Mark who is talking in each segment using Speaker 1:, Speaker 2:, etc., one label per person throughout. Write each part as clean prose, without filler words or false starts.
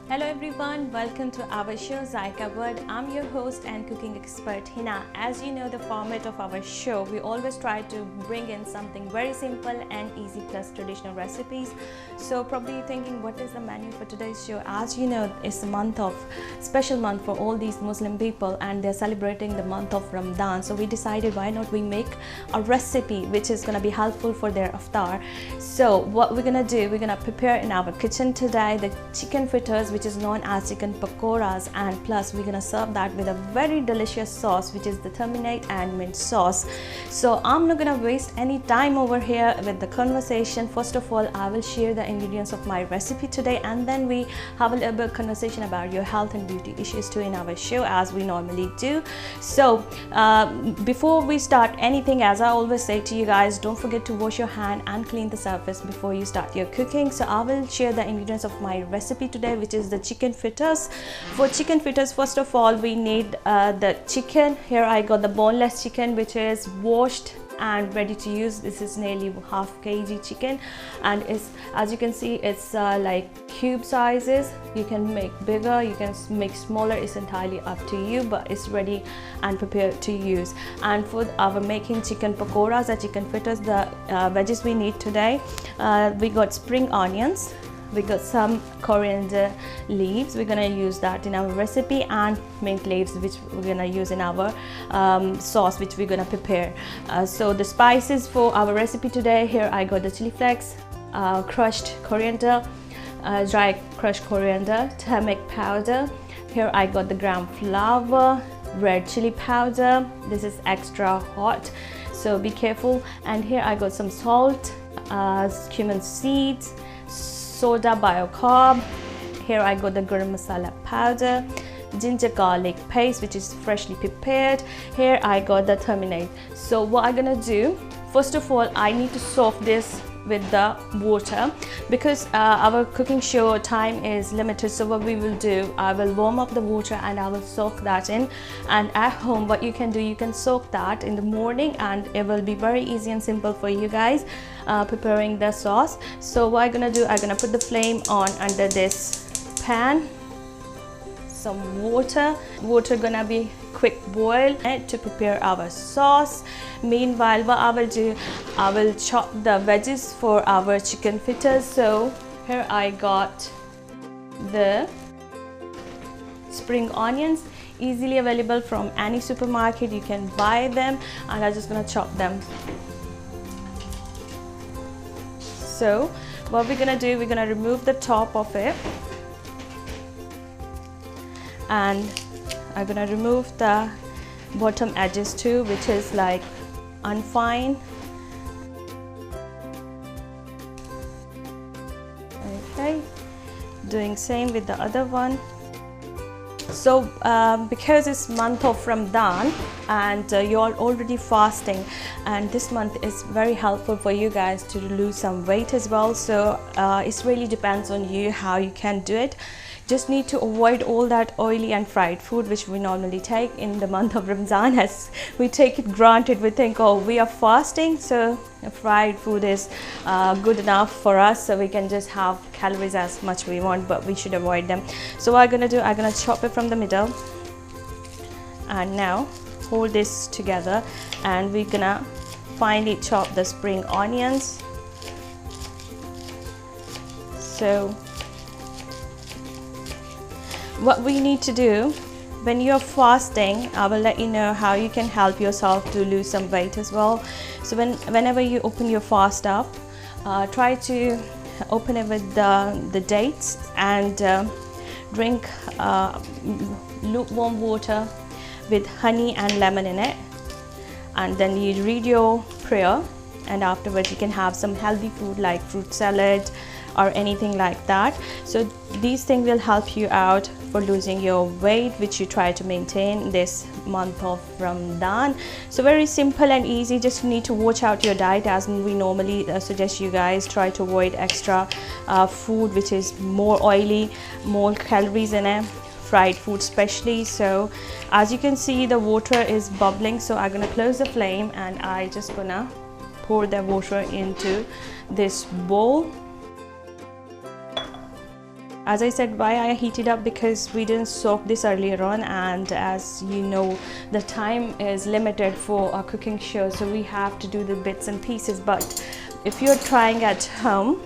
Speaker 1: Hello everyone, welcome to our show Zaiqa World. I'm your host and cooking expert Hina. As you know the format of our show, we always try to bring in something very simple and easy plus traditional recipes. So probably you're thinking what is the menu for today's show? As you know, it's a special month for all these Muslim people and they're celebrating the month of Ramadan. So we decided why not we make a recipe which is gonna be helpful for their iftar. So what we're gonna do, we're gonna prepare in our kitchen today the chicken fritters, which is known as chicken pakoras, and plus we're gonna serve that with a very delicious sauce which is the tamarind and mint sauce. So I'm not gonna waste any time over here with the conversation. First of all, I will share the ingredients of my recipe today, and then we have a little bit of conversation about your health and beauty issues too in our show as we normally do. So before we start anything, as I always say to you guys, don't forget to wash your hand and clean the surface before you start your cooking. So I will share the ingredients of my recipe today, which is the chicken fritters. For chicken fritters, first of all we need the chicken. Here I got the boneless chicken which is washed and ready to use. This is nearly half kg chicken, and it's, as you can see, it's like cube sizes. You can make bigger, you can make smaller, it's entirely up to you, but it's ready and prepared to use. And for our making chicken pakoras or chicken fritters, the veggies we need today, we got spring onions, we got some coriander leaves, we're gonna use that in our recipe, and mint leaves which we're gonna use in our sauce which we're gonna prepare. So the spices for our recipe today, here I got the chili flakes, crushed coriander, dry crushed coriander, turmeric powder. Here I got the ground flour, red chili powder. This is extra hot, so be careful. And here I got some salt, cumin seeds, soda biocarb. Here I got the garam masala powder, ginger garlic paste which is freshly prepared. Here I got the tamarind. So what I'm gonna do, first of all I need to soak this with the water because our cooking show time is limited. So what we will do, I will warm up the water and I will soak that in. And at home what you can do, you can soak that in the morning and it will be very easy and simple for you guys preparing the sauce. So what I'm gonna do, I'm gonna put the flame on under this pan, some water gonna be quick boil to prepare our sauce. Meanwhile what I will do, I will chop the veggies for our chicken fritters. So here I got the spring onions, easily available from any supermarket, you can buy them, and I'm just gonna chop them. So what we're gonna do, we're gonna remove the top of it, and I'm gonna remove the bottom edges too, which is like unfine. Okay, doing same with the other one. So because it's month of Ramadan and you're already fasting, and this month is very helpful for you guys to lose some weight as well. So it really depends on you how you can do it. Just need to avoid all that oily and fried food which we normally take in the month of Ramadan, as we take it granted. We think, oh, we are fasting, so fried food is good enough for us, so we can just have calories as much we want, but we should avoid them. So what I'm gonna do, I'm gonna chop it from the middle, and now hold this together, and we're gonna finely chop the spring onions. So what we need to do when you're fasting, I will let you know how you can help yourself to lose some weight as well. So whenever you open your fast up, try to open it with the dates and drink lukewarm water with honey and lemon in it, and then you read your prayer, and afterwards you can have some healthy food like fruit salad or anything like that. So these things will help you out for losing your weight, which you try to maintain this month of Ramadan. So very simple and easy, just need to watch out your diet, as we normally suggest you guys try to avoid extra food which is more oily, more calories in it, fried food especially. So as you can see, the water is bubbling, so I'm gonna close the flame and I just gonna pour the water into this bowl. As I said, why I heat it up, because we didn't soak this earlier on, and as you know, the time is limited for our cooking show, so we have to do the bits and pieces. But if you're trying at home,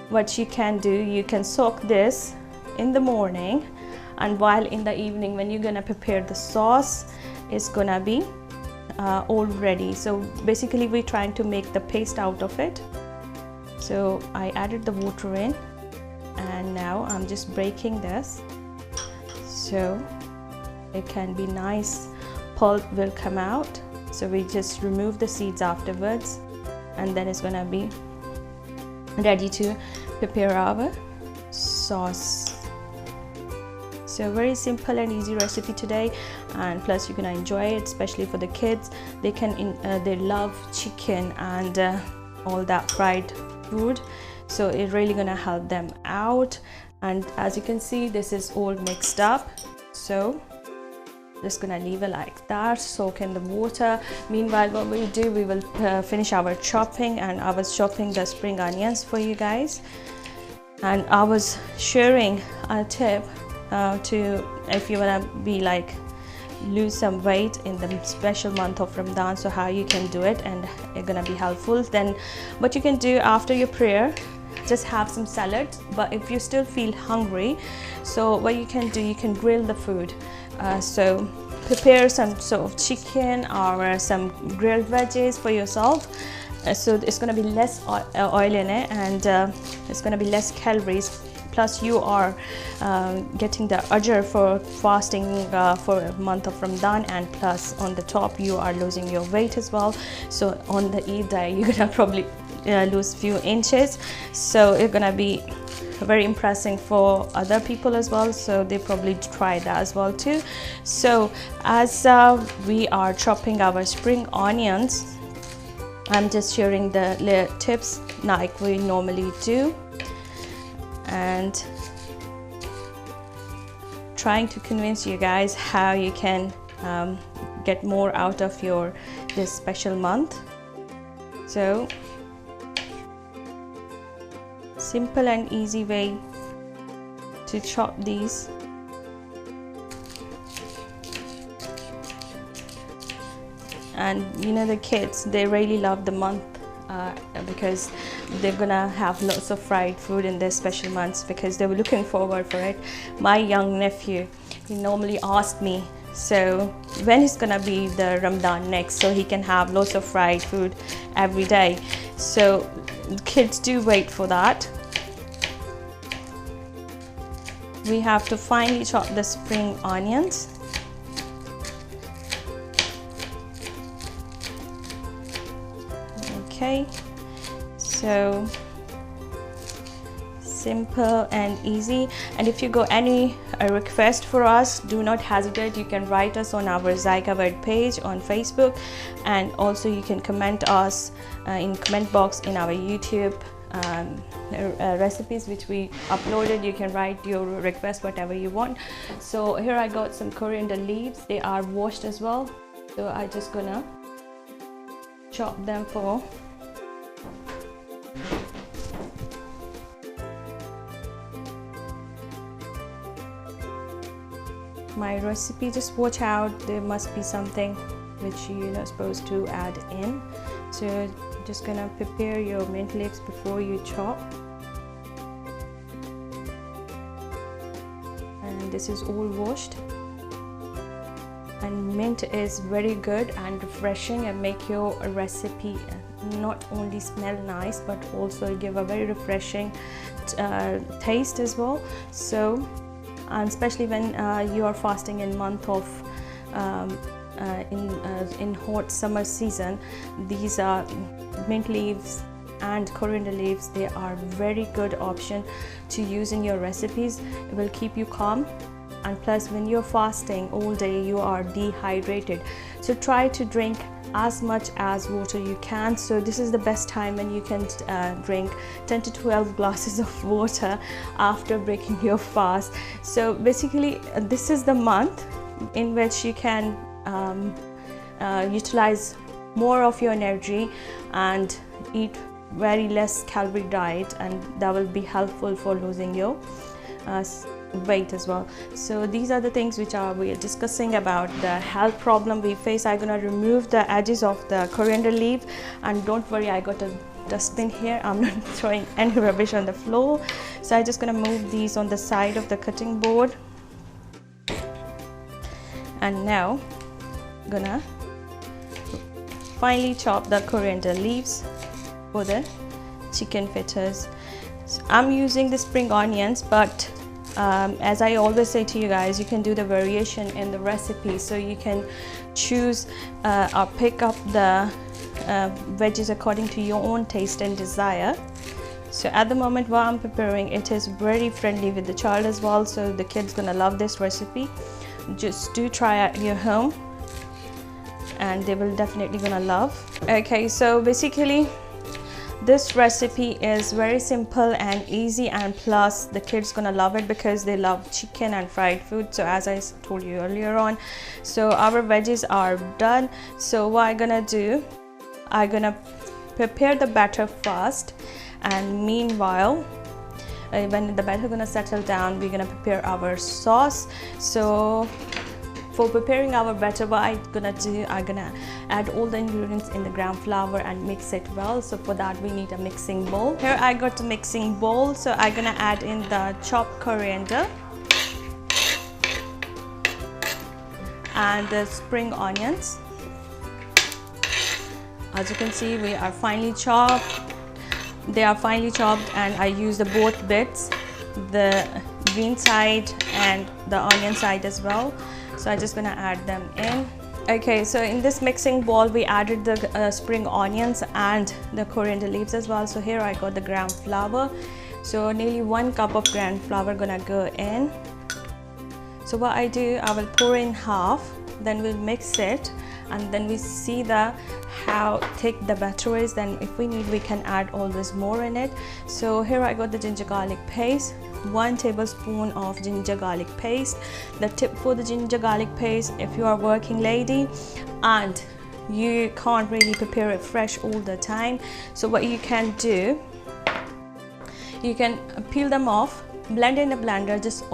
Speaker 1: what you can do, you can soak this in the morning, and while in the evening when you're gonna prepare the sauce, it's gonna be all ready. So basically we're trying to make the paste out of it. So I added the water in, and now I'm just breaking this so it can be nice, pulp will come out. So we just remove the seeds afterwards, and then it's gonna be ready to prepare our sauce. So very simple and easy recipe today, and plus you're gonna enjoy it, especially for the kids. They love chicken and all that fried food, so it's really gonna help them out. And as you can see, this is all mixed up, so just gonna leave it like that, soak in the water. Meanwhile, what we do, we will finish our chopping, and I was chopping the spring onions for you guys. And I was sharing a tip to, if you wanna be like lose some weight in the special month of Ramadan, so how you can do it, and it's gonna be helpful. Then what you can do after your prayer, just have some salad. But if you still feel hungry, so what you can do, you can grill the food. So prepare some sort of chicken or some grilled veggies for yourself. So it's going to be less oil in it, and it's going to be less calories. Plus you are getting the ajr for fasting for a month of Ramadan, and plus on the top you are losing your weight as well. So on the Eid day you're gonna probably lose few inches, so it's gonna be very impressive for other people as well, so they probably try that as well too. So as we are chopping our spring onions, I'm just sharing the tips like we normally do, and trying to convince you guys how you can get more out of this special month. So simple and easy way to chop these. And you know, the kids, they really love the month because they're gonna have lots of fried food in their special months, because they were looking forward for it. My young nephew, he normally asked me, so when is gonna be the Ramadan next, so he can have lots of fried food every day. So kids do wait for that. We have to finely chop the spring onions. Okay, so simple and easy. And if you got any request for us, do not hesitate. You can write us on our Zaiqa World page on Facebook, and also you can comment us in comment box in our YouTube recipes which we uploaded. You can write your request, whatever you want. So here I got some coriander leaves. They are washed as well, so I just gonna chop them for my recipe. Just watch out, there must be something which you're not supposed to add in. So just gonna prepare your mint leaves before you chop. And this is all washed. And mint is very good and refreshing, and make your recipe not only smell nice but also give a very refreshing taste as well. So, and especially when you are fasting in month of in hot summer season, these are mint leaves and coriander leaves. They are very good option to use in your recipes. It will keep you calm, and plus when you're fasting all day you are dehydrated, so try to drink as much as water you can. So this is the best time when you can drink 10 to 12 glasses of water after breaking your fast. So basically this is the month in which you can utilize more of your energy and eat very less calorie diet, and that will be helpful for losing your weight as well. So these are the things which we are discussing about the health problem we face. I'm gonna remove the edges of the coriander leaf, and don't worry, I got a dustbin here. I'm not throwing any rubbish on the floor. So I'm just gonna move these on the side of the cutting board, and now I'm gonna finely chop the coriander leaves for the chicken fritters. So I'm using the spring onions, but as I always say to you guys, you can do the variation in the recipe, so you can choose or pick up the veggies according to your own taste and desire. So at the moment while I'm preparing, it is very friendly with the child as well, so the kids gonna love this recipe. Just do try at your home and they will definitely gonna love. Okay, so basically this recipe is very simple and easy, and plus the kids gonna love it because they love chicken and fried food. So as I told you earlier on, so our veggies are done. So what I'm gonna do, I'm gonna prepare the batter first, and meanwhile when the batter gonna settle down, we're gonna prepare our sauce. So for preparing our batter, what I'm gonna do, I'm gonna add all the ingredients in the ground flour and mix it well. So for that we need a mixing bowl. Here I got a mixing bowl, so I'm gonna add in the chopped coriander and the spring onions. As you can see, we are finely chopped. They are finely chopped, and I use the both bits, the green side and the onion side as well. So I'm just gonna add them in. Okay, so in this mixing bowl we added the spring onions and the coriander leaves as well. So here I got the ground flour, so nearly 1 cup of ground flour gonna go in. So what I do, I will pour in half, then we'll mix it, and then we see how thick the batter is. Then if we need, we can add always more in it. So here I got the ginger garlic paste, 1 tablespoon of ginger garlic paste. The tip for the ginger garlic paste, if you are a working lady and you can't really prepare it fresh all the time, so what you can do, you can peel them off, blend in a blender, just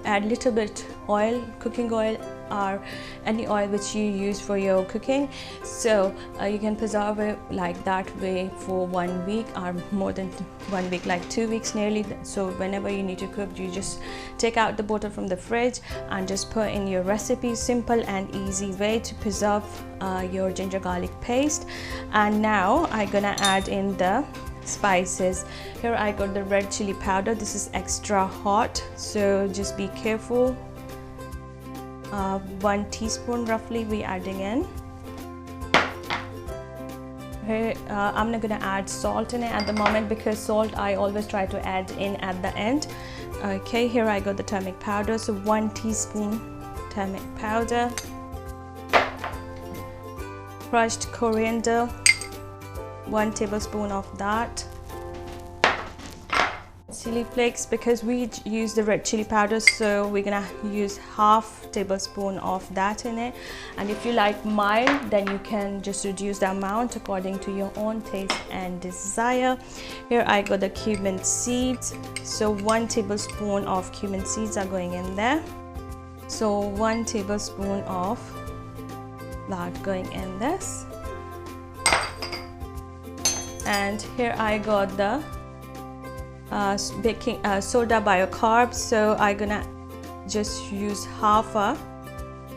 Speaker 1: add little bit oil, cooking oil or any oil which you use for your cooking. So you can preserve it like that way for 1 week or more than 1 week, like 2 weeks nearly. So whenever you need to cook, you just take out the bottle from the fridge and just put in your recipe. Simple and easy way to preserve your ginger garlic paste. And now I'm gonna add in the spices. Here I got the red chili powder. This is extra hot, so just be careful. 1 teaspoon roughly we adding in. Here I'm not gonna add salt in it at the moment, because salt I always try to add in at the end. Okay, here I got the turmeric powder, so 1 teaspoon turmeric powder, crushed coriander, 1 tablespoon of that, chili flakes, because we use the red chili powder, so we're gonna use half tablespoon of that in it. And if you like mild, then you can just reduce the amount according to your own taste and desire. Here I got the cumin seeds, so 1 tablespoon of cumin seeds are going in there. So 1 tablespoon of that going in this. And here I got the baking soda biocarbs, so I'm gonna just use half a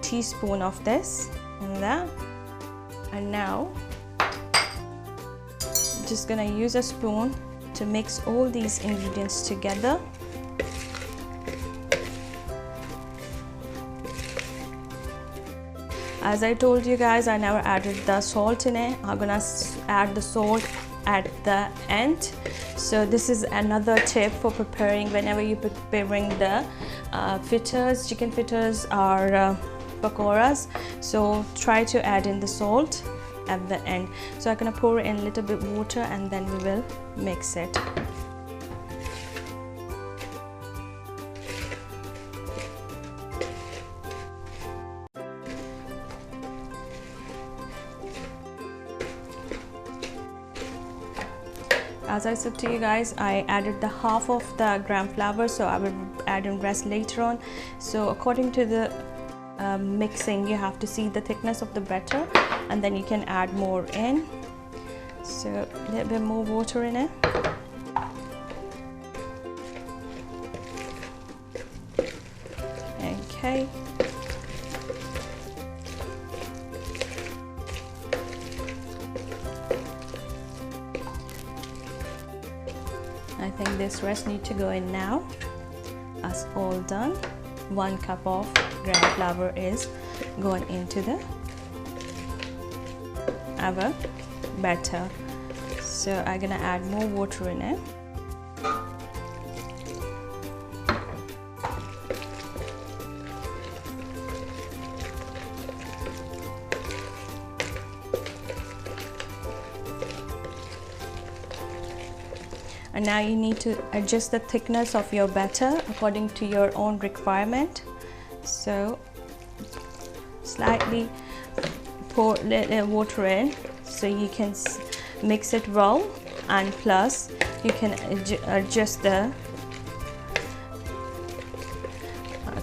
Speaker 1: teaspoon of this in there. And now just gonna use a spoon to mix all these ingredients together. As I told you guys, I never added the salt in it. I'm gonna add the salt at the end. So this is another tip for preparing whenever you're preparing the fritters, chicken fritters or pakoras. So try to add in the salt at the end. So I'm gonna pour in a little bit water and then we will mix it. as I said to you guys, I added the half of the gram flour, so I will add in rest later on. So according to the mixing, you have to see the thickness of the batter, and then you can add more in. So a little bit more water in it. Okay. I think this rest need to go in now. That's all done. 1 cup of gram flour is going into the our batter. So I'm gonna add more water in it. And now you need to adjust the thickness of your batter according to your own requirement. So slightly pour little water in so you can mix it well, and plus you can adjust the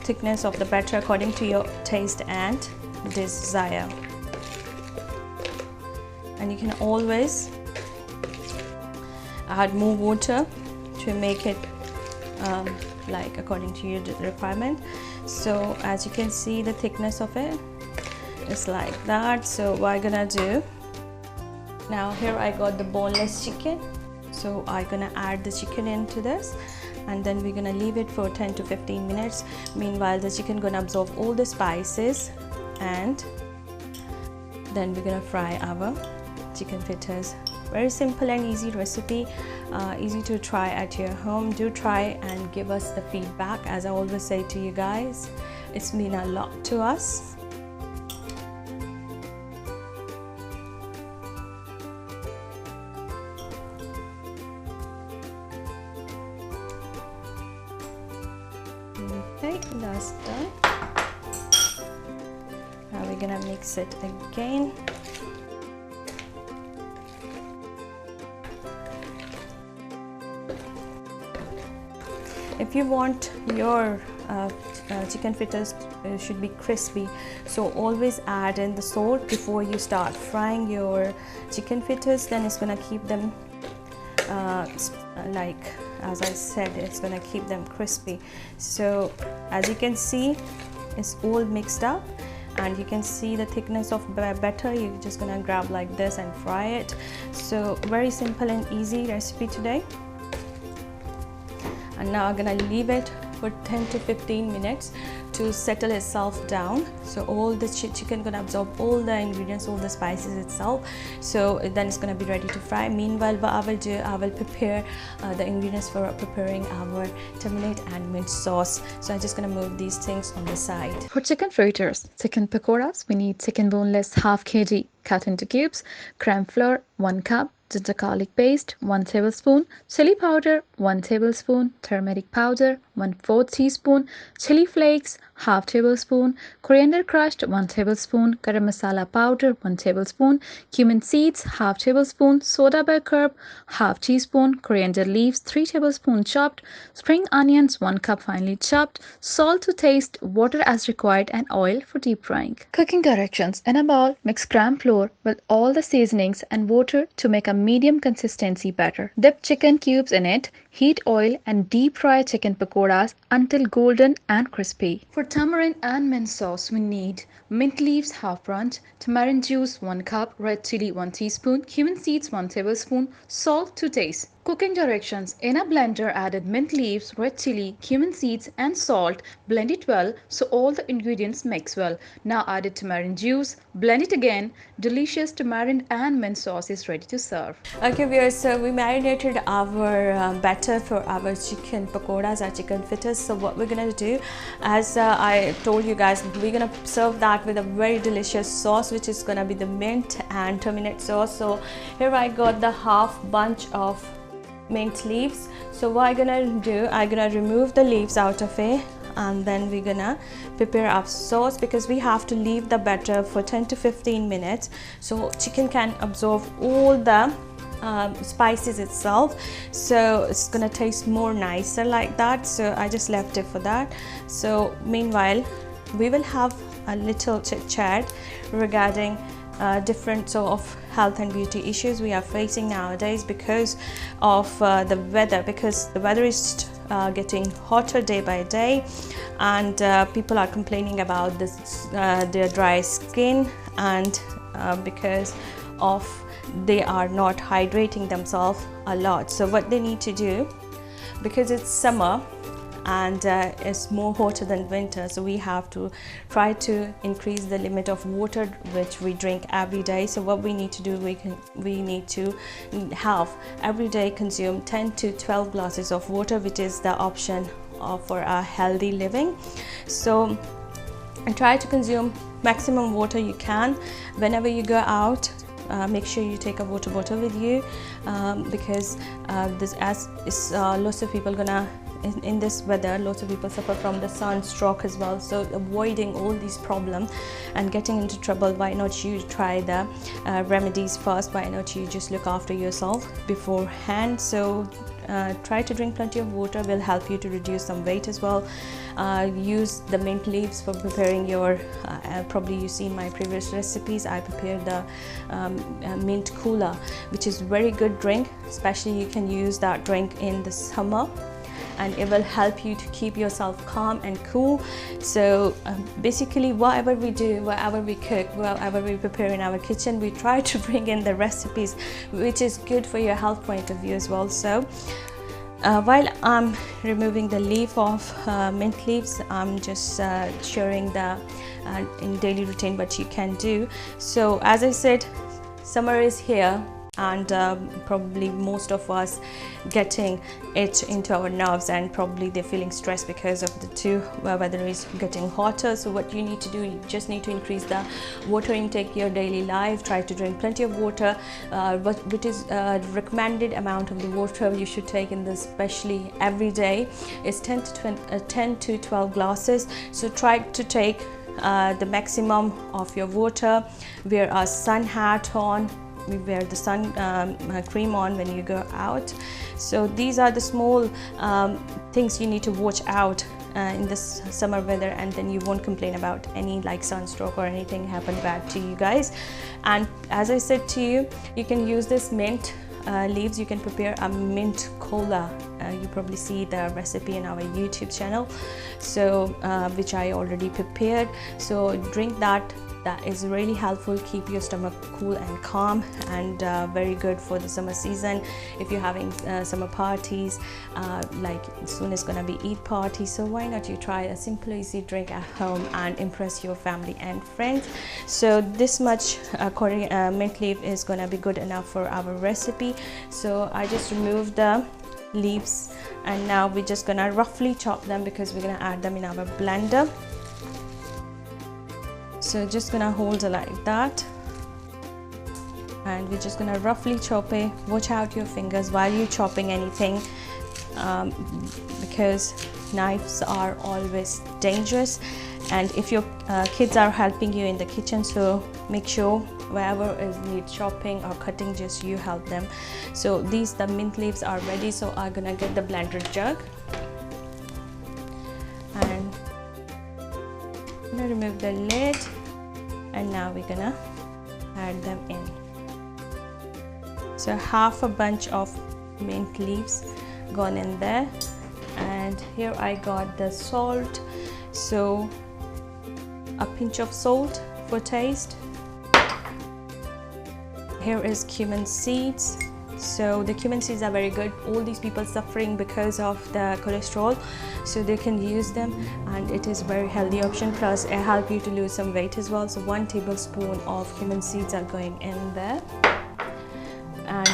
Speaker 1: thickness of the batter according to your taste and desire. And you can always add more water to make it like according to your requirement. So as you can see, the thickness of it is like that. So what I'm gonna do now, here I got the boneless chicken, so I'm gonna add the chicken into this, and then we're gonna leave it for 10 to 15 minutes. Meanwhile, the chicken gonna absorb all the spices, and then we're gonna fry our chicken fritters. Very simple and easy recipe, easy to try at your home. Do try and give us the feedback. As I always say to you guys, it's mean a lot to us. Okay, that's done. Now we're gonna mix it again. If you want your chicken fritters should be crispy, so always add in the salt before you start frying your chicken fritters, then it's gonna keep them like as I said, it's gonna keep them crispy. So as you can see, it's all mixed up, and you can see the thickness of batter. You're just gonna grab like this and fry it. So very simple and easy recipe today. And now I'm gonna leave it for 10 to 15 minutes to settle itself down. So all the chicken gonna absorb all the ingredients, all the spices itself. So then it's gonna be ready to fry. Meanwhile, what I will do, I will prepare the ingredients for preparing our tamarind and mint sauce. So I'm just gonna move these things on the side.
Speaker 2: For chicken fritters, chicken pakoras, we need chicken boneless ½ kg cut into cubes, gram flour 1 cup, ginger garlic paste 1 tablespoon, chili powder 1 tablespoon, turmeric powder 1/4 teaspoon, chili flakes ½ tablespoon, coriander crushed 1 tablespoon, garam masala powder 1 tablespoon, cumin seeds ½ tablespoon, soda bicarb ½ teaspoon, coriander leaves 3 tablespoons chopped, spring onions 1 cup finely chopped, salt to taste, water as required, and oil for deep frying. Cooking directions: in a bowl, mix gram flour with all the seasonings and water to make a medium consistency batter. Dip chicken cubes in it, heat oil, and deep fry chicken pakoras until golden and crispy. For tamarind and mint sauce, we need mint leaves ½ bunch, tamarind juice 1 cup, red chili 1 teaspoon, cumin seeds 1 tablespoon, salt to taste. Cooking directions: in a blender, added mint leaves, red chili, cumin seeds, and salt. Blend it well so all the ingredients mix well. Now added tamarind juice, blend it again. Delicious tamarind and mint sauce is ready to serve.
Speaker 1: Okay viewers, so we marinated our batter for our chicken pakoras, our chicken fritters. So what we're gonna do, as I told you guys, we're gonna serve that with a very delicious sauce, which is gonna be the mint and tamarind sauce. So here I got the ½ bunch of mint leaves. So what I'm gonna do, I'm gonna remove the leaves out of it, and then we're gonna prepare our sauce, because we have to leave the batter for 10 to 15 minutes so chicken can absorb all the spices itself, so it's gonna taste more nicer like that. So I just left it for that. So meanwhile, we will have a little chit chat regarding different sort of health and beauty issues we are facing nowadays because of the weather, because the weather is getting hotter day by day, and people are complaining about this their dry skin, and because of they are not hydrating themselves a lot. So what they need to do, because it's summer and it's more hotter than winter, so we have to try to increase the limit of water which we drink every day. So what we need to do, we need to have every day consume 10 to 12 glasses of water, which is the option for a healthy living. So and try to consume maximum water you can. Whenever you go out, make sure you take a water bottle with you, because lots of people gonna in this weather, lots of people suffer from the sunstroke as well. So avoiding all these problems and getting into trouble, why not you try the remedies first? Why not you just look after yourself beforehand? So try to drink plenty of water, will help you to reduce some weight as well. Use the mint leaves for preparing your probably you seen my previous recipes. I prepared the mint cola, which is very good drink, especially you can use that drink in the summer, and it will help you to keep yourself calm and cool. So basically, whatever we do, whatever we cook, whatever we prepare in our kitchen, we try to bring in the recipes which is good for your health point of view as well. So while I'm removing the leaf of mint leaves, I'm just sharing the in daily routine what you can do. So as I said, summer is here, and probably most of us getting it into our nerves, and probably they're feeling stressed because of the weather is getting hotter. So what you need to do, you just need to increase the water intake in your daily life. Try to drink plenty of water, which is recommended amount of the water you should take in this, especially every day, is 10 to 12 glasses. So try to take the maximum of your water. Wear a sun hat on, we wear the sun cream on when you go out. So these are the small things you need to watch out in this summer weather, and then you won't complain about any like sunstroke or anything happen bad to you guys. And as I said to you, you can use this mint leaves, you can prepare a mint cola. You probably see the recipe in our YouTube channel, so which I already prepared. So drink that. That is really helpful, keep your stomach cool and calm, and very good for the summer season. If you're having summer parties, like soon is gonna be Eid party, so why not you try a simple easy drink at home and impress your family and friends. So this much mint leaf is gonna be good enough for our recipe. So I just removed the leaves, and now we're just gonna roughly chop them because we're gonna add them in our blender. So just gonna hold it like that, and we're just gonna roughly chop it. Watch out your fingers while you're chopping anything, because knives are always dangerous. And if your kids are helping you in the kitchen, so make sure wherever is need chopping or cutting, just you help them. So the mint leaves are ready, so I'm gonna get the blender jug and I'm gonna remove the lid, and now we're gonna add them in. So half a bunch of mint leaves gone in there, and here I got the salt, so a pinch of salt for taste. Here is cumin seeds. So the cumin seeds are very good. All these people suffering because of the cholesterol, so they can use them, and it is very healthy option, plus it help you to lose some weight as well. So 1 tablespoon of cumin seeds are going in there. And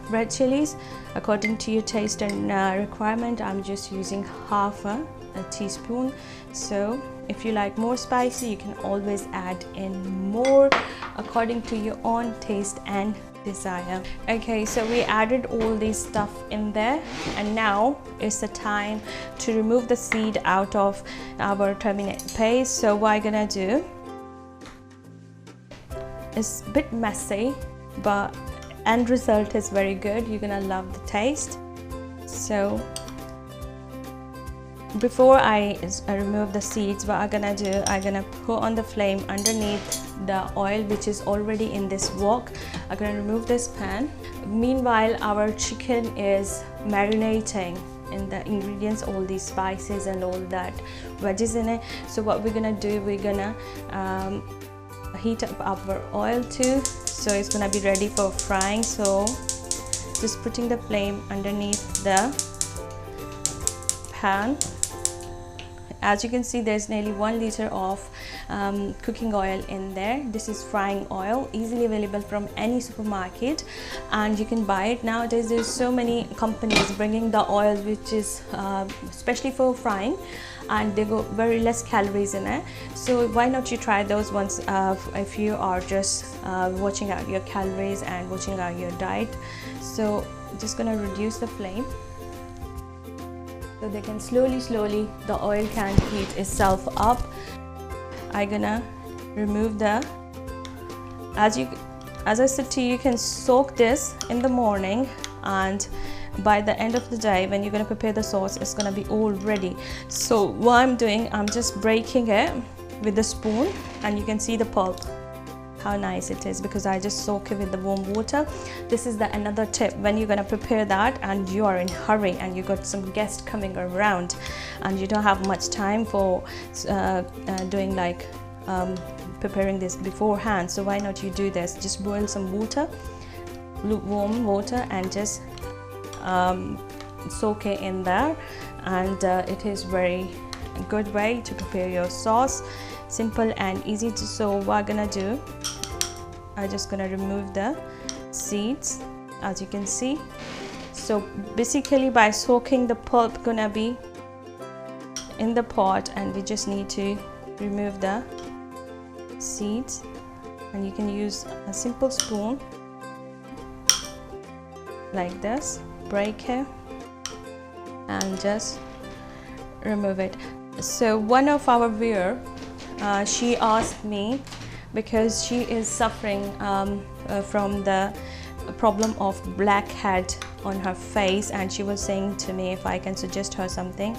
Speaker 1: red chilies, according to your taste and requirement, I'm just using half a teaspoon. So if you like more spicy, you can always add in more according to your own taste and desire. Okay, so we added all this stuff in there, and now is the time to remove the seed out of our tamarind paste. So what I'm gonna do, it's a bit messy, but end result is very good. You're gonna love the taste. So before I remove the seeds, what I'm gonna do, I'm gonna put on the flame underneath the oil which is already in this wok. I'm gonna remove this pan. Meanwhile, our chicken is marinating in the ingredients, all these spices and all that veggies in it. So what we're gonna do, we're gonna heat up our oil too, so it's gonna be ready for frying. So just putting the flame underneath the pan. As you can see, there's nearly 1 liter of cooking oil in there. This is frying oil, easily available from any supermarket, and you can buy it nowadays. There's so many companies bringing the oil which is especially for frying, and they go very less calories in it. So why not you try those ones if you are just watching out your calories and watching out your diet. So just gonna reduce the flame, so they can slowly the oil can heat itself up. I'm gonna remove the, as I said to you, you can soak this in the morning, and by the end of the day when you're gonna prepare the sauce, it's gonna be all ready. So what I'm doing, I'm just breaking it with the spoon, and you can see the pulp, how nice it is, because I just soak it with the warm water. This is the another tip when you're gonna prepare that and you are in hurry and you got some guests coming around and you don't have much time for doing like preparing this beforehand. So why not you do this, just boil some water, lukewarm water, and just soak it in there, and it is very good way to prepare your sauce. Simple and easy to. So what I'm gonna do, I'm just gonna remove the seeds, as you can see. So basically by soaking, the pulp gonna be in the pot, and we just need to remove the seeds, and you can use a simple spoon like this, break it and just remove it. So one of our viewer, she asked me, because she is suffering from the problem of blackhead on her face, and she was saying to me if I can suggest her something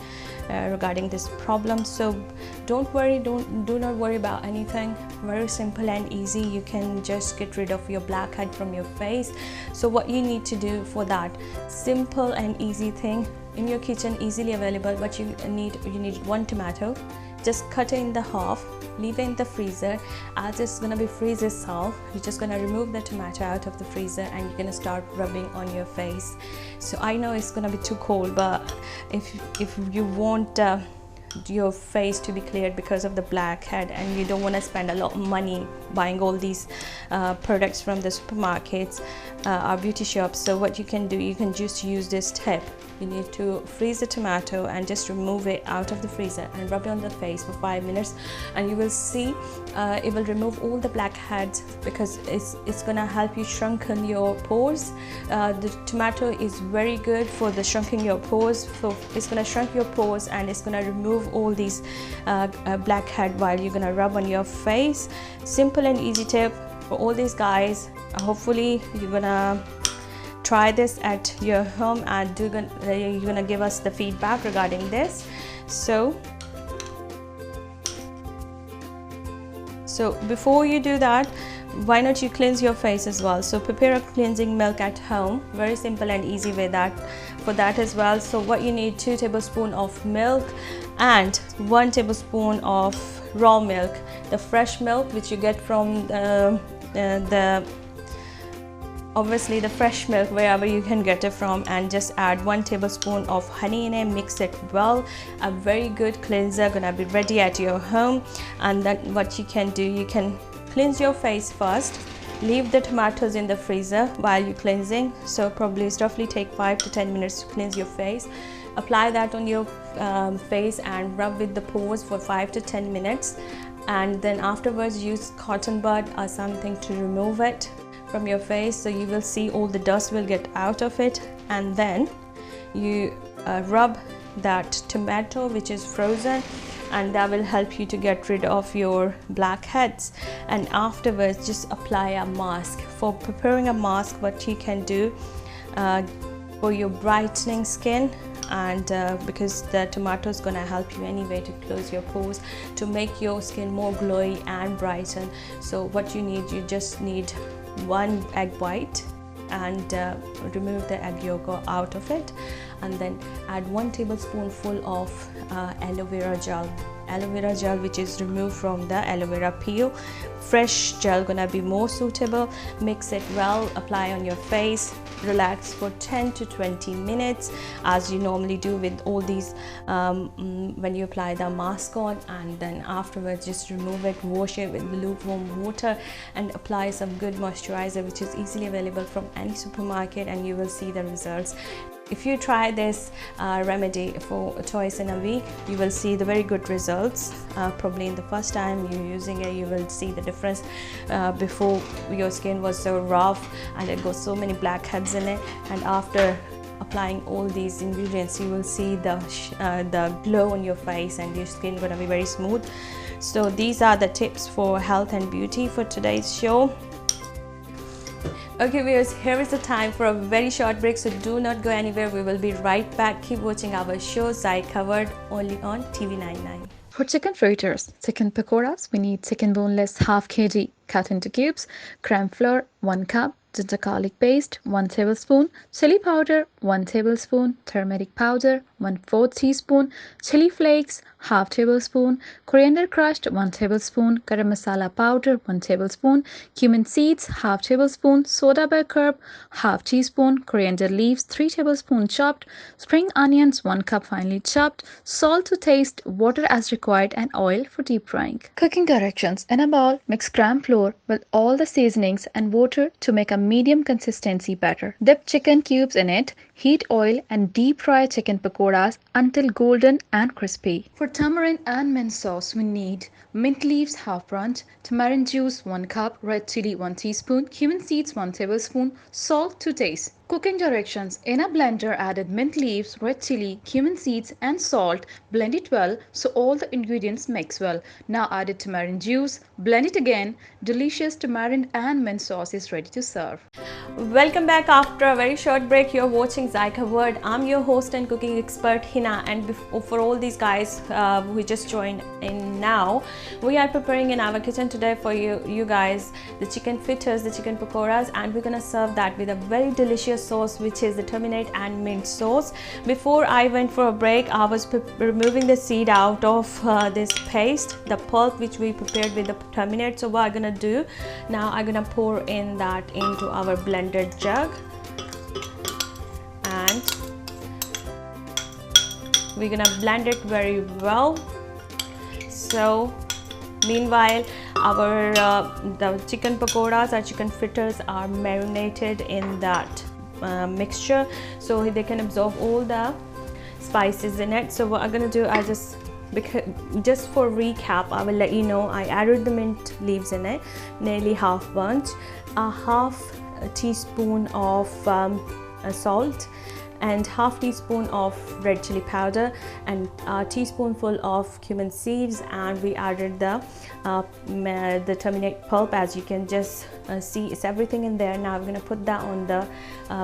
Speaker 1: regarding this problem. So don't worry, do not worry about anything. Very simple and easy. You can just get rid of your blackhead from your face. So what you need to do for that, simple and easy thing in your kitchen, easily available. What you need 1 tomato. Just cut it in the half, leave it in the freezer. As it's gonna be freeze itself, you're just gonna remove the tomato out of the freezer and you're gonna start rubbing on your face. So I know it's gonna be too cold, but if you want your face to be cleared because of the blackhead, and you don't want to spend a lot of money buying all these products from the supermarkets or beauty shops, so what you can do, you can just use this tip. You need to freeze the tomato and just remove it out of the freezer and rub it on the face for 5 minutes, and you will see it will remove all the blackheads, because it's gonna help you shrunken your pores. The tomato is very good for the shrinking your pores, so it's gonna shrink your pores and it's gonna remove all these blackhead while you're gonna rub on your face. Simple and easy tip for all these guys. Hopefully you're gonna try this at your home, and you're gonna give us the feedback regarding this. So before you do that, why not you cleanse your face as well? So prepare a cleansing milk at home. Very simple and easy way for that as well. So what you need, 2 tablespoons of milk and 1 tablespoon of raw milk, the fresh milk which you get from obviously the fresh milk wherever you can get it from, and just add 1 tablespoon of honey in it, mix it well. A very good cleanser gonna be ready at your home. And then what you can do, you can cleanse your face first, leave the tomatoes in the freezer while you're cleansing. So probably it's roughly take 5 to 10 minutes to cleanse your face. Apply that on your face and rub with the pores for 5 to 10 minutes, and then afterwards use cotton bud or something to remove it from your face, so you will see all the dust will get out of it. And then you rub that tomato which is frozen and that will help you to get rid of your blackheads. And afterwards just apply a mask. For preparing a mask, what you can do for your brightening skin, and because the tomato is gonna help you anyway to close your pores, to make your skin more glowy and brighten. So what you need, you just need 1 egg white, and remove the egg yolk out of it, and then add 1 tablespoonful of aloe vera gel, which is removed from the aloe vera peel. Fresh gel gonna be more suitable. Mix it well, apply on your face, relax for 10 to 20 minutes as you normally do with all these when you apply the mask on, and then afterwards just remove it, wash it with lukewarm water, and apply some good moisturizer which is easily available from any supermarket, and you will see the results. If you try this remedy for twice in a week, you will see the very good results. Probably in the first time you're using it, you will see the difference. Before, your skin was so rough and it got so many blackheads in it, and after applying all these ingredients, you will see the glow on your face and your skin gonna be very smooth. So these are the tips for health and beauty for today's show. Okay viewers, here is the time for a very short break, so do not go anywhere. We will be right back. Keep watching our show Zaiqa World only on TV99.
Speaker 2: For chicken fritters, chicken pakoras, we need chicken boneless ½ kg cut into cubes, creme flour 1 cup, ginger garlic paste 1 tablespoon, chili powder 1 tablespoon, turmeric powder 1/4 teaspoon, chili flakes ½ tablespoon, coriander crushed 1 tablespoon, garam masala powder 1 tablespoon, cumin seeds ½ tablespoon, soda bicarb ½ teaspoon, coriander leaves 3 tablespoons chopped, spring onions 1 cup finely chopped, salt to taste, water as required, and oil for deep frying. Cooking directions: in a bowl, mix creme flour with all the seasonings and water to make a medium consistency batter. Dip chicken cubes in it, heat oil, and deep fry chicken pakoras until golden and crispy. For tamarind and mint sauce, we need mint leaves ½ bunch, tamarind juice 1 cup, red chili 1 teaspoon, cumin seeds 1 tablespoon, salt to taste. Cooking directions: in a blender, added mint leaves, red chili, cumin seeds, and salt. Blend it well so all the ingredients mix well. Now added tamarind juice, blend it again. Delicious tamarind and mint sauce is ready to serve.
Speaker 1: Welcome back after a very short break. You're watching Zaiqa World. I'm your host and cooking expert Hina, and for all these guys who just joined in now, we are preparing in our kitchen today for you guys the chicken fritters, the chicken pakoras, and we're gonna serve that with a very delicious sauce which is the tamarind and mint sauce. Before I went for a break, I was removing the seed out of this paste, the pulp which we prepared with the tamarind. So what I'm gonna do now, I'm gonna pour in that into our blended jug, and we're gonna blend it very well. So meanwhile, our the chicken pakoras, our chicken fritters are marinated in that mixture, so they can absorb all the spices in it. So what I'm gonna do, just for recap, I will let you know I added the mint leaves in it, nearly ½ bunch, a ½ teaspoon of salt, and ½ teaspoon of red chili powder, and a teaspoonful of cumin seeds, and we added the tamarind pulp. As you can just see, it's everything in there. Now we're going to put that on the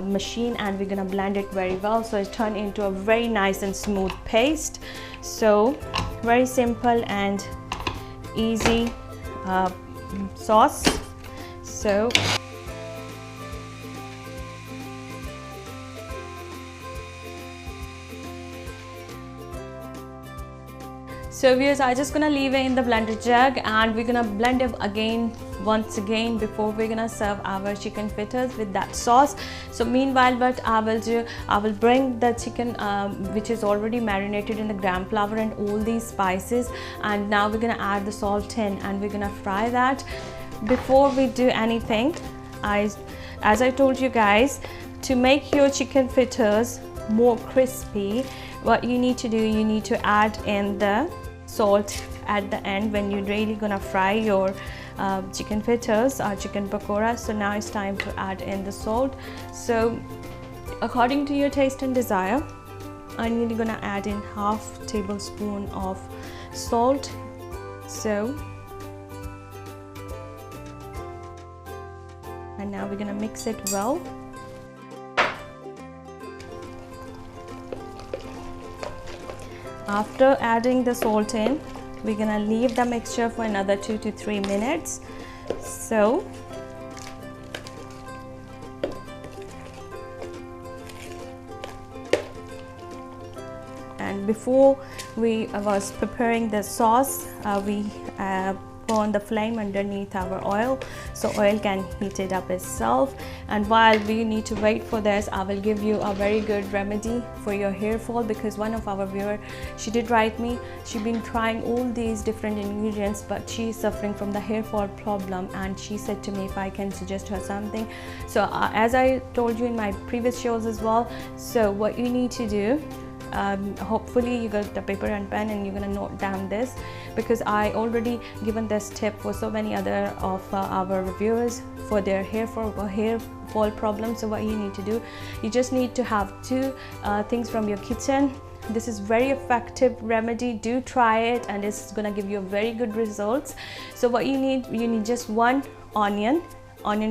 Speaker 1: machine, and we're going to blend it very well so it turns into a very nice and smooth paste. So very simple and easy sauce. So viewers, I'm just gonna leave it in the blender jug, and we're gonna blend it once again before we're gonna serve our chicken fritters with that sauce. So meanwhile, what I will do, I will bring the chicken which is already marinated in the gram flour and all these spices, and now we're gonna add the salt in, and we're gonna fry that. Before we do anything, as I told you guys, to make your chicken fritters more crispy, what you need to do, you need to add in the salt at the end when you're really gonna fry your chicken fritters or chicken pakoras. So now it's time to add in the salt. So according to your taste and desire, I'm really gonna add in half tablespoon of salt. So, and now we're gonna mix it well. After adding the salt in, we're gonna leave the mixture for another 2 to 3 minutes. So, and before we was preparing the sauce, we put on the flame underneath our oil, so oil can heat it up itself. And while we need to wait for this, I will give you a very good remedy for your hair fall, because one of our viewer, she did write me, she's been trying all these different ingredients, but she's suffering from the hair fall problem, and she said to me if I can suggest her something. So as I told you in my previous shows as well, so what you need to do, hopefully you got the paper and pen and you're gonna note down this, because I already given this tip for so many other of our reviewers for their hair fall problems. So what you need to do, you just need to have 2 things from your kitchen. This is very effective remedy. Do try it, and it's gonna give you very good results. So what you need just 1 onion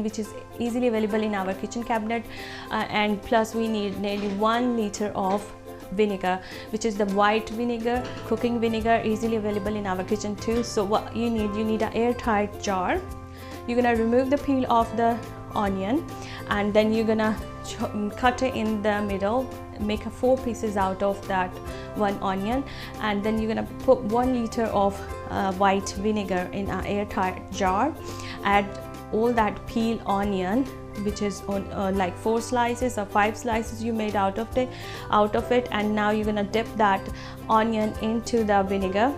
Speaker 1: which is easily available in our kitchen cabinet, and plus we need nearly 1 liter of vinegar, which is the white vinegar, cooking vinegar, easily available in our kitchen too. So what you need an airtight jar. You're gonna remove the peel of the onion, and then you're gonna cut it in the middle, make 4 pieces out of that 1 onion, and then you're gonna put 1 liter of white vinegar in an airtight jar. Add all that peeled onion, which is on like 4 slices or 5 slices you made out of it, and now you're gonna dip that onion into the vinegar.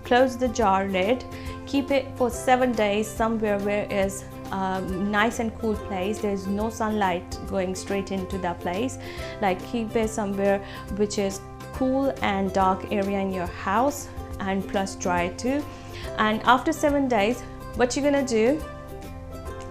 Speaker 1: Close the jar lid, keep it for 7 days somewhere where is nice and cool place. There's no sunlight going straight into that place. Like keep it somewhere which is cool and dark area in your house, and plus dry too. And after 7 days, what you're gonna do,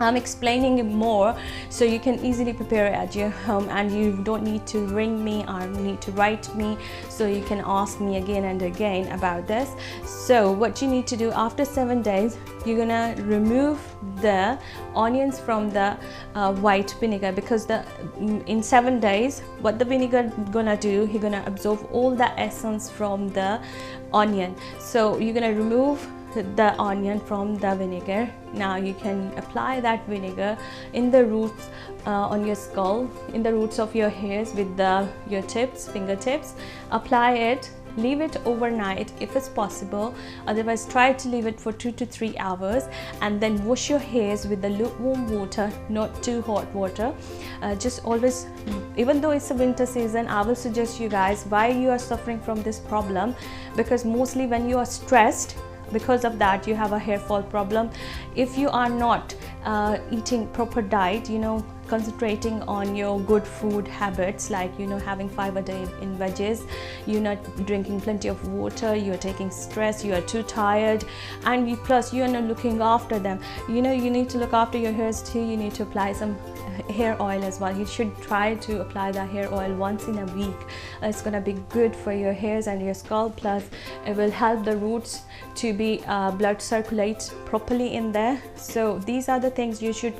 Speaker 1: I'm explaining it more so you can easily prepare it at your home, and you don't need to ring me or need to write me, so you can ask me again and again about this. So what you need to do after 7 days, you're gonna remove the onions from the white vinegar, because in 7 days what the vinegar gonna do, he's gonna absorb all the essence from the onion. So you're gonna remove the onion from the vinegar. Now you can apply that vinegar in the roots on your skull, in the roots of your hairs with your fingertips. Apply it, leave it overnight if it's possible, otherwise try to leave it for 2 to 3 hours, and then wash your hairs with the lukewarm water, not too hot water. Just always, even though it's a winter season, I will suggest you guys, why you are suffering from this problem, because mostly when you are stressed, because of that you have a hair fall problem. If you are not eating proper diet, concentrating on your good food habits, like having 5 a day in veggies, you're not drinking plenty of water, you're taking stress, you are too tired, and plus you are not looking after them. You need to look after your hairs too. You need to apply some hair oil as well. You should try to apply the hair oil once in a week. It's gonna be good for your hairs and your scalp, plus it will help the roots to be blood circulate properly in there. So these are the things you should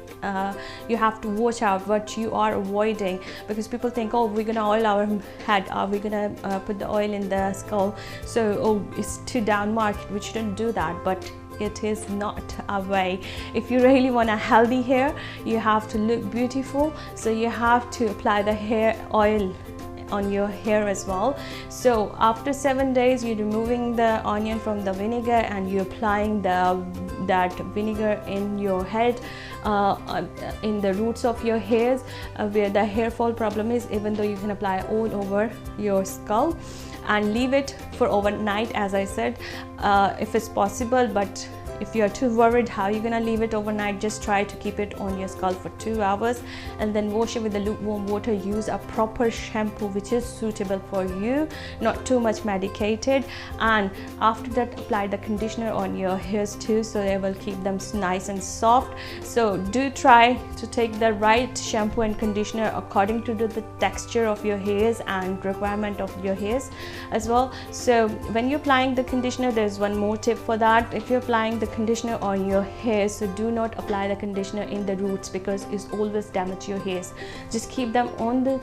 Speaker 1: you have to watch out what you are avoiding, because people think, oh, we're gonna oil our head, or we're gonna put the oil in the skull, so oh, it's too down market, we shouldn't do that. But it is not a way. If you really want a healthy hair, you have to look beautiful, so you have to apply the hair oil on your hair as well. So after 7 days, you're removing the onion from the vinegar, and you're applying that vinegar in your head, in the roots of your hairs, where the hair fall problem is, even though you can apply all over your skull, and leave it for overnight, as I said, if it's possible. But if you're too worried how you're gonna leave it overnight, just try to keep it on your scalp for 2 hours and then wash it with the lukewarm water. Use a proper shampoo which is suitable for you, not too much medicated, and after that apply the conditioner on your hairs too, so they will keep them nice and soft. So do try to take the right shampoo and conditioner according to the texture of your hairs and requirement of your hairs as well. So when you're applying the conditioner, there's one more tip for that. If you're applying the conditioner on your hair, so do not apply the conditioner in the roots because it's always damage your hairs. Just keep them on the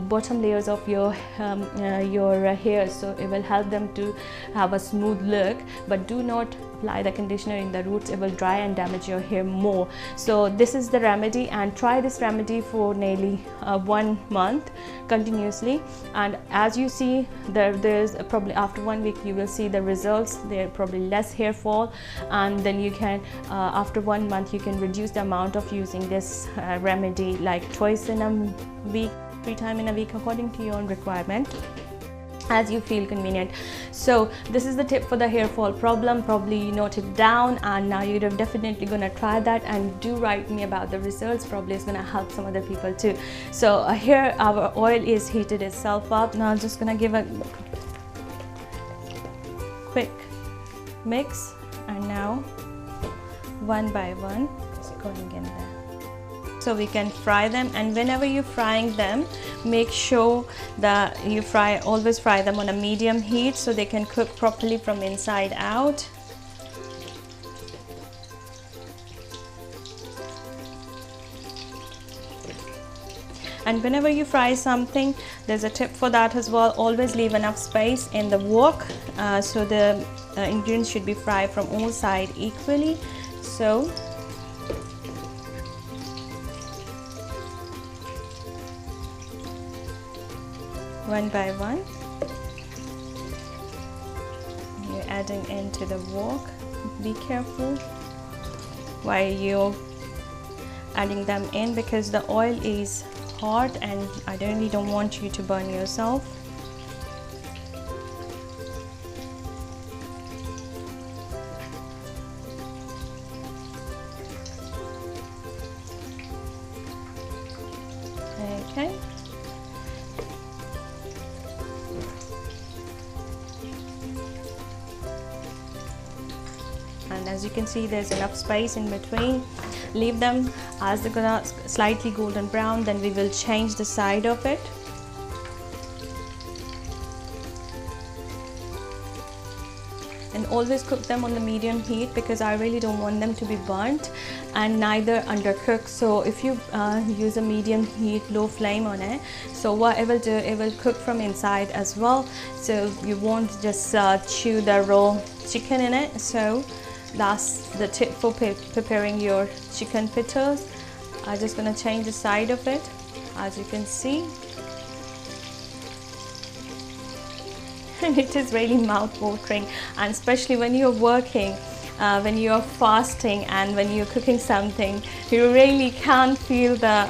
Speaker 1: bottom layers of your hair, so it will help them to have a smooth look, but do not apply the conditioner in the roots. It will dry and damage your hair more. So this is the remedy, and try this remedy for nearly 1 month continuously, and as you see there's probably after 1 week you will see the results. There probably less hair fall, and then you can after 1 month you can reduce the amount of using this remedy, like twice in a week, 3 times in a week, according to your own requirement, as you feel convenient. So this is the tip for the hair fall problem. Probably you note it down, and now you're definitely gonna try that and do write me about the results. Probably it's gonna help some other people too. So here our oil is heated itself up. Now I'm just gonna give a quick mix, and now one by one it's going in there. So we can fry them, and whenever you're frying them, make sure that you always fry them on a medium heat so they can cook properly from inside out. And whenever you fry something, there's a tip for that as well. Always leave enough space in the wok, so the ingredients should be fried from all sides equally. So one by one you're adding into the wok. Be careful while you're adding them in because the oil is hot and I really don't want you to burn yourself. Okay. And as you can see, there's enough space in between. Leave them as they're gonna slightly golden brown, then we will change the side of it. And always cook them on the medium heat because I really don't want them to be burnt and neither undercooked. So if you use a medium heat, low flame on it, so what it will do, it will cook from inside as well, so you won't just chew the raw chicken in it. So that's the tip for preparing your chicken fritters. I'm just gonna change the side of it. As you can see, and it is really mouth-watering, and especially when you're working, when you're fasting and when you're cooking something, you really can't feel the,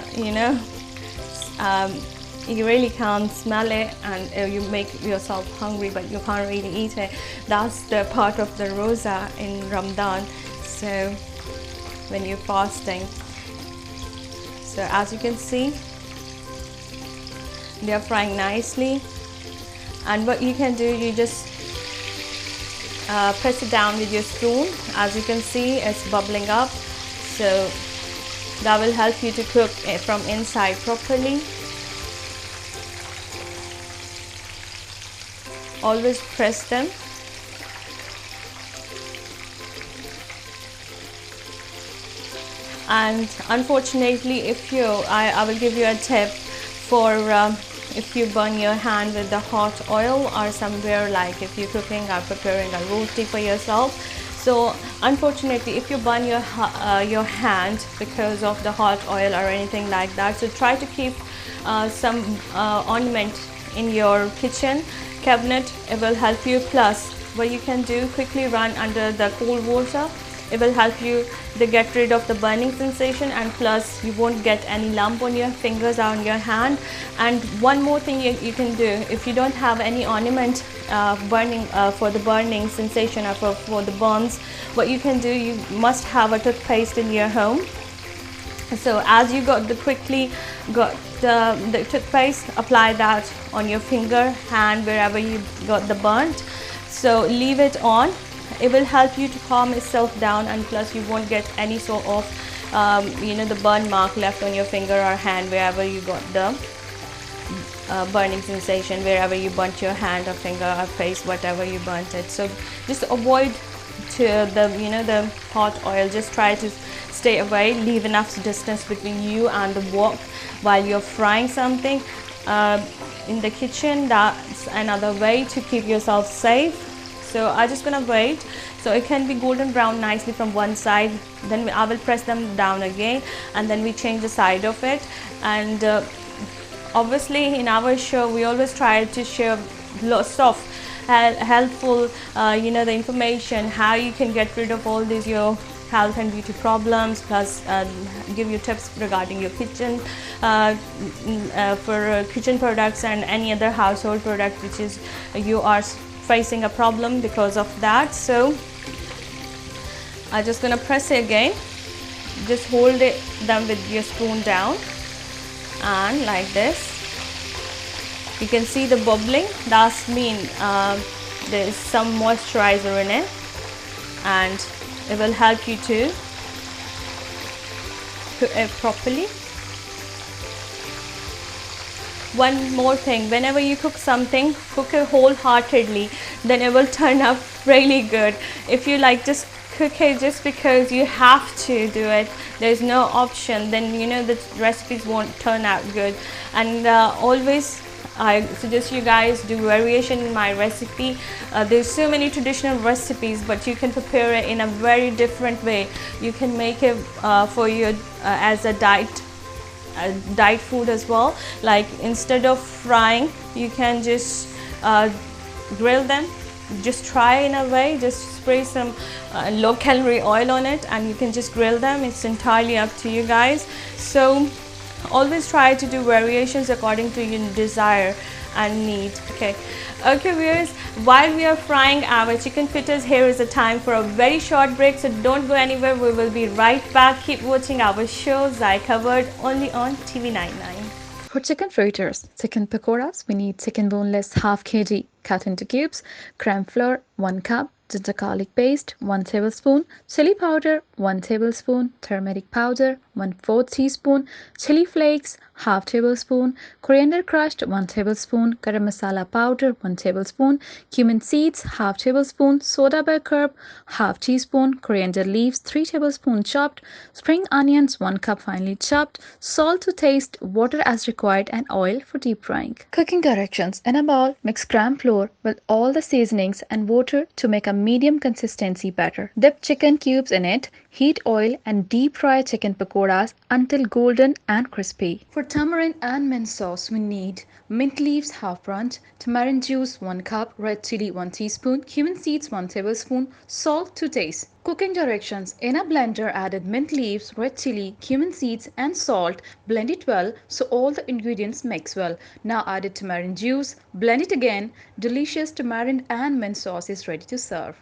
Speaker 1: you really can't smell it, and you make yourself hungry but you can't really eat it. That's the part of the roza in Ramadan, so when you're fasting. So as you can see, they are frying nicely. And what you can do, you just press it down with your spoon. As you can see, it's bubbling up, so that will help you to cook it from inside properly. Always press them. And unfortunately, if I will give you a tip for if you burn your hand with the hot oil or somewhere, like if you're cooking or preparing a roti for yourself. So unfortunately, if you burn your hand because of the hot oil or anything like that, so try to keep some ornament in your kitchen cabinet. It will help you. Plus what you can do, quickly run under the cold water. It will help you to get rid of the burning sensation, and plus you won't get any lump on your fingers or on your hand. And one more thing you can do, if you don't have any ornament burning for the burning sensation or for the burns, what you can do, you must have a toothpaste in your home. So as you quickly got the toothpaste, apply that on your finger, hand, wherever you got the burnt. So leave it on. It will help you to calm itself down, and plus you won't get any sort of the burn mark left on your finger or hand wherever you got the burning sensation, wherever you burnt your hand or finger or face, whatever you burnt it. So just avoid the hot oil. Just try to stay away, leave enough distance between you and the wok while you're frying something in the kitchen. That's another way to keep yourself safe. So I'm just gonna wait so it can be golden brown nicely from one side, then I will press them down again, and then we change the side of it. And obviously in our show we always try to share lots of helpful the information how you can get rid of all these your health and beauty problems, plus give you tips regarding your kitchen for kitchen products and any other household product which is you are facing a problem because of that. So I'm just gonna press it again. Just hold it down with your spoon down, and like this you can see the bubbling. That's mean there is some moisturizer in it, and it will help you to cook it properly. One more thing, whenever you cook something, cook it wholeheartedly, then it will turn out really good. If you just cook it just because you have to do it, there's no option, then the recipes won't turn out good. And always I suggest you guys do variation in my recipe. There's so many traditional recipes, but you can prepare it in a very different way. You can make it for you as a diet food as well. Like instead of frying, you can just grill them. Just try in a way, just spray some low calorie oil on it and you can just grill them. It's entirely up to you guys. So always try to do variations according to your desire and need. Okay viewers, while we are frying our chicken fritters, here is a time for a very short break, so don't go anywhere. We will be right back. Keep watching our show Zaiqa World only on TV99.
Speaker 2: For chicken fritters, chicken pakoras, we need chicken boneless half kg cut into cubes, gram flour 1 cup, ginger garlic paste 1 tablespoon, chili powder 1 tablespoon, turmeric powder 1/4 teaspoon, chili flakes half tablespoon, coriander crushed 1 tablespoon, garam masala powder 1 tablespoon, cumin seeds half tablespoon, soda bicarb half teaspoon, coriander leaves 3 tablespoons chopped, spring onions 1 cup finely chopped, salt to taste, water as required, and oil for deep frying. Cooking directions: in a bowl, mix gram flour with all the seasonings and water to make a medium consistency batter. Dip chicken cubes in it, heat oil, and deep fry chicken pakoras until golden and crispy. For tamarind and mint sauce, we need mint leaves half burnt, tamarind juice 1 cup, red chili 1 teaspoon, cumin seeds 1 tablespoon, salt to taste. Cooking directions: in a blender, added mint leaves, red chili, cumin seeds, and salt. Blend it well so all the ingredients mix well. Now added tamarind juice, blend it again. Delicious tamarind and mint sauce is ready to serve.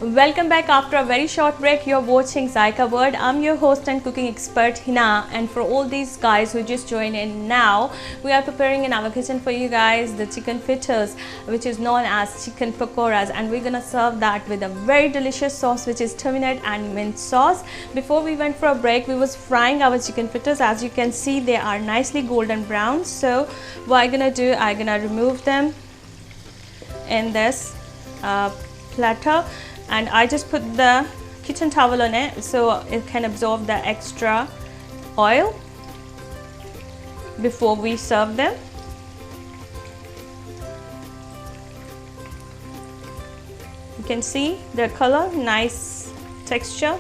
Speaker 1: Welcome back after a very short break. You're watching Zaiqa World. I'm your host and cooking expert Hina, and for all these guys who just joined in now, we are preparing in our kitchen for you guys the chicken fritters, which is known as chicken pakoras, and we're gonna serve that with a very delicious sauce which is tamarind and mint sauce. Before we went for a break, we was frying our chicken fritters. As you can see, they are nicely golden brown. So what I'm gonna do, I'm gonna remove them in this platter, and I just put the kitchen towel on it so it can absorb the extra oil before we serve them. You can see the color, nice texture.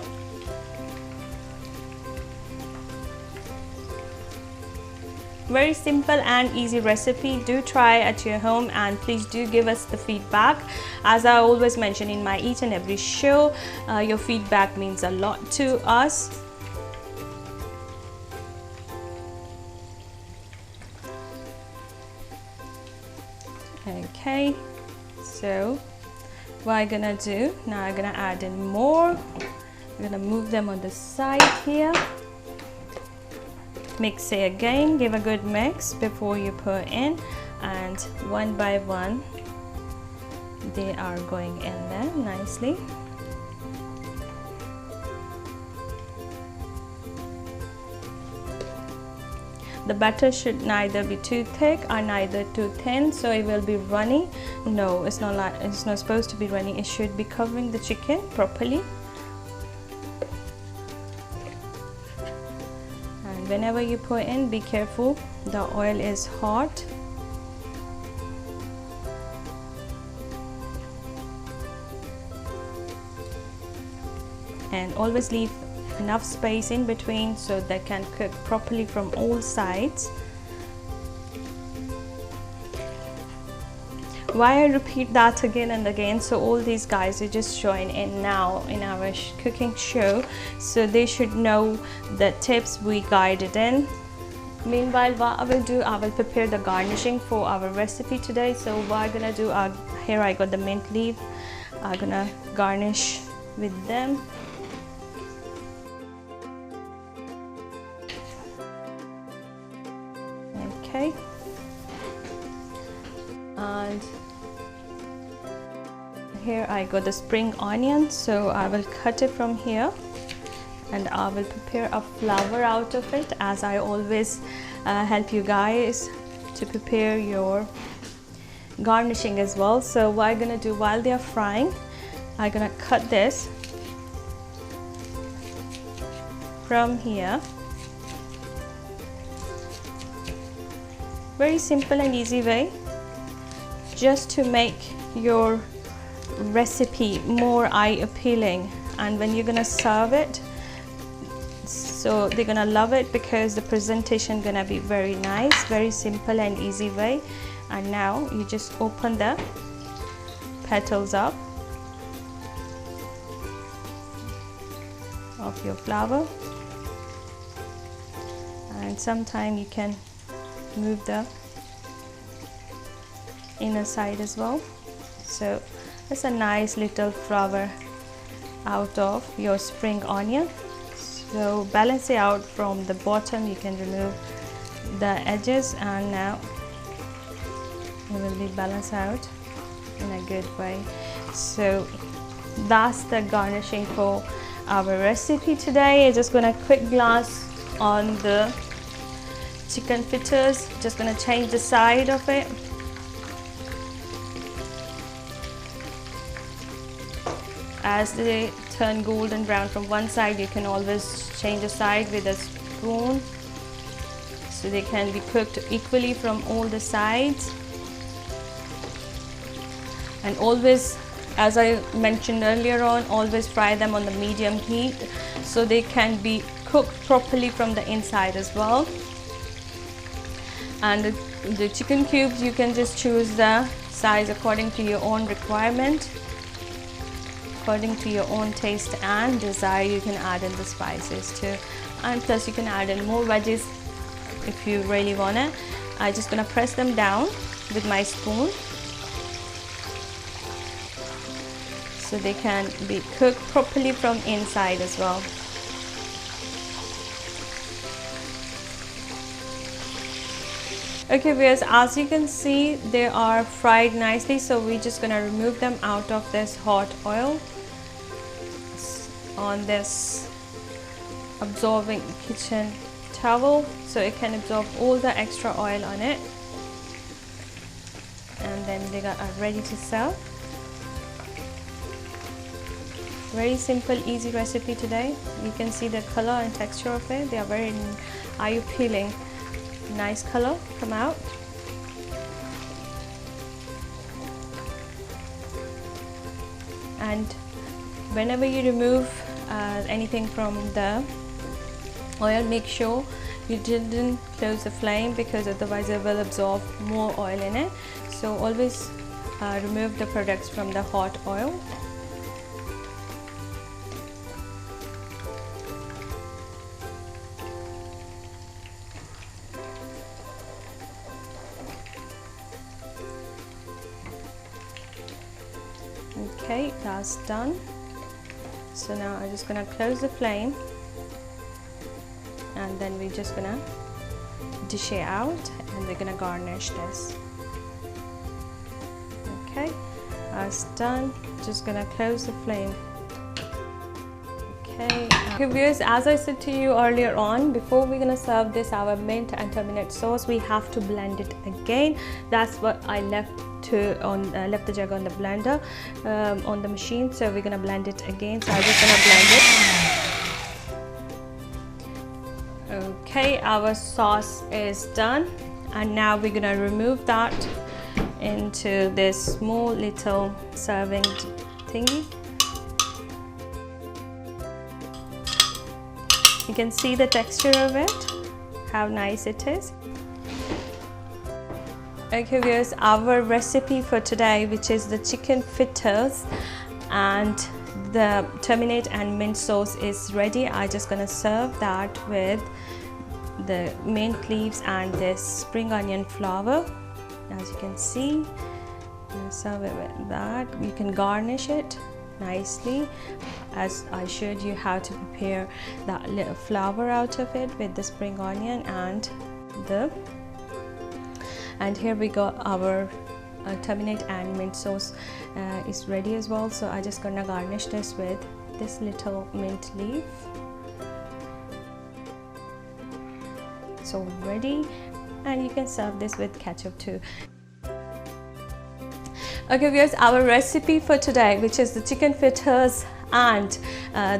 Speaker 1: Very simple and easy recipe. Do try at your home and please do give us the feedback. As I always mention in my each and every show, your feedback means a lot to us. Okay, so So what I'm gonna do now, I'm gonna add in more. I'm gonna move them on the side here. Mix it again, give a good mix before you put in, and one by one they are going in there nicely. The batter should neither be too thick or neither too thin, so it will be runny. No, it's not supposed to be runny. It should be covering the chicken properly. And whenever you put in, be careful, the oil is hot. And always leave enough space in between so they can cook properly from all sides. Why I repeat that again and again, so all these guys are just join in now in our cooking show, so they should know the tips we guided in. Meanwhile, what I will do, I will prepare the garnishing for our recipe today. So what I'm gonna do, here I got the mint leaf. I'm gonna garnish with them. Okay, and here I got the spring onion, so I will cut it from here and I will prepare a flower out of it, as I always help you guys to prepare your garnishing as well. So what I'm gonna do, while they are frying, I'm gonna cut this from here. Very simple and easy way, just to make your recipe more eye appealing, and when you're gonna serve it, so they're gonna love it, because the presentation gonna be very nice. Very simple and easy way. And now you just open the petals up of your flower, and sometime you can move the inner side as well. So it's a nice little flower out of your spring onion. So balance it out from the bottom, you can remove the edges, and now it will be balanced out in a good way. So that's the garnishing for our recipe today. I'm just gonna quick glance on the chicken fritters. Just gonna change the side of it. As they turn golden brown from one side, you can always change the side with a spoon, so they can be cooked equally from all the sides. And always, as I mentioned earlier on, always fry them on the medium heat, so they can be cooked properly from the inside as well. And the chicken cubes, you can just choose the size according to your own requirement, according to your own taste and desire. You can add in the spices too, and plus you can add in more veggies if you really want it. I'm just gonna press them down with my spoon, so they can be cooked properly from inside as well. Okay viewers, as you can see, they are fried nicely, so we're just gonna remove them out of this hot oil on this absorbing kitchen towel, so it can absorb all the extra oil on it, and then they are ready to serve. Very simple, easy recipe today. You can see the color and texture of it. They are very eye appealing. Nice color come out. And whenever you remove anything from the oil, make sure you didn't close the flame, because otherwise it will absorb more oil in it. So always remove the products from the hot oil. Okay, that's done. So now I'm just gonna close the flame, and then we're just gonna dish it out, and we're gonna garnish this. Okay, that's done. Just gonna close the flame. Okay, viewers, as I said to you earlier on, before we're gonna serve this our mint and terminate sauce, we have to blend it again. That's what I left the jug on the blender, on the machine. So we're gonna blend it again. So I'm just gonna blend it. Okay, our sauce is done, and now we're gonna remove that into this small little serving thingy. You can see the texture of it, how nice it is. Okay viewers, our recipe for today, which is the chicken fritters and the terminate and mint sauce, is ready. I'm just gonna serve that with the mint leaves and this spring onion flower. As you can see, serve it with that. You can garnish it nicely, as I showed you how to prepare that little flower out of it with the spring onion and here we got our terminate and mint sauce is ready as well. So I'm just gonna garnish this with this little mint leaf. So ready, and you can serve this with ketchup too. Okay viewers, our recipe for today, which is the chicken fritters and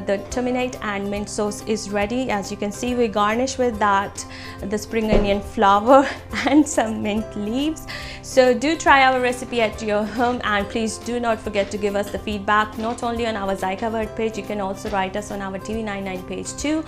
Speaker 1: the terminate and mint sauce, is ready. As you can see, we garnish with that the spring onion flower and some mint leaves. So do try our recipe at your home, and please do not forget to give us the feedback, not only on our Zaiqa World page, you can also write us on our TV99 page too.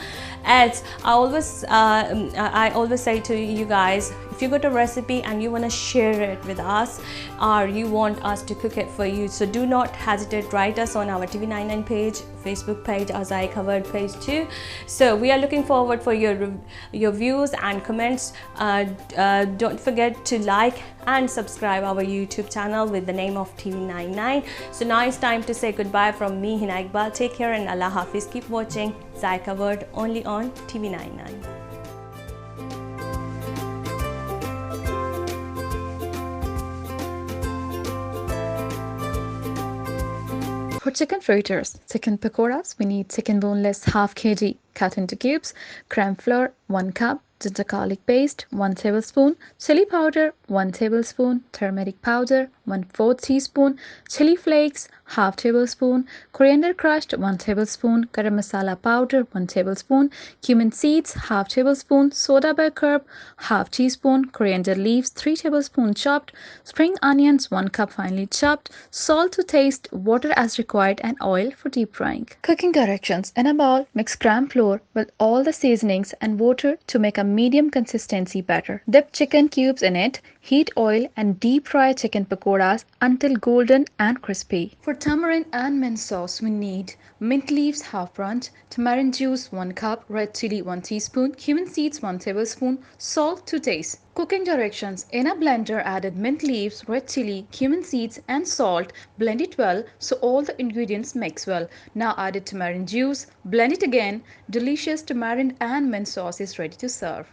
Speaker 1: As I always say to you guys, if you got a recipe and you want to share it with us, or you want us to cook it for you, so do not hesitate, write us on our TV99 page, Facebook page, or Zaiqa World page too. So we are looking forward for your views and comments. Don't forget to like and subscribe our YouTube channel with the name of TV99. So now it's time to say goodbye from me, Hina Iqbal. Take care and Allah Hafiz. Keep watching Zaiqa World only on TV99.
Speaker 2: For chicken fritters, chicken pakoras, we need chicken boneless half kg cut into cubes, creme flour 1 cup, ginger garlic paste 1 tablespoon, chili powder 1 tablespoon, turmeric powder 1/4 teaspoon, chili flakes half tablespoon, coriander crushed 1 tablespoon, garam masala powder 1 tablespoon, cumin seeds half tablespoon, soda bicarb half teaspoon, coriander leaves 3 tablespoons chopped, spring onions 1 cup finely chopped, salt to taste, water as required, and oil for deep frying. Cooking directions: in a bowl, mix creme flour with all the seasonings and water to make a medium consistency batter. Dip chicken cubes in it, heat oil, and deep fry chicken pakoras until golden and crispy. For tamarind and mint sauce, we need mint leaves half burnt, tamarind juice 1 cup, red chili 1 teaspoon, cumin seeds 1 tablespoon, salt to taste. Cooking directions: in a blender, added mint leaves, red chili, cumin seeds, and salt. Blend it well so all the ingredients mix well. Now added tamarind juice, blend it again. Delicious tamarind and mint sauce is ready to serve.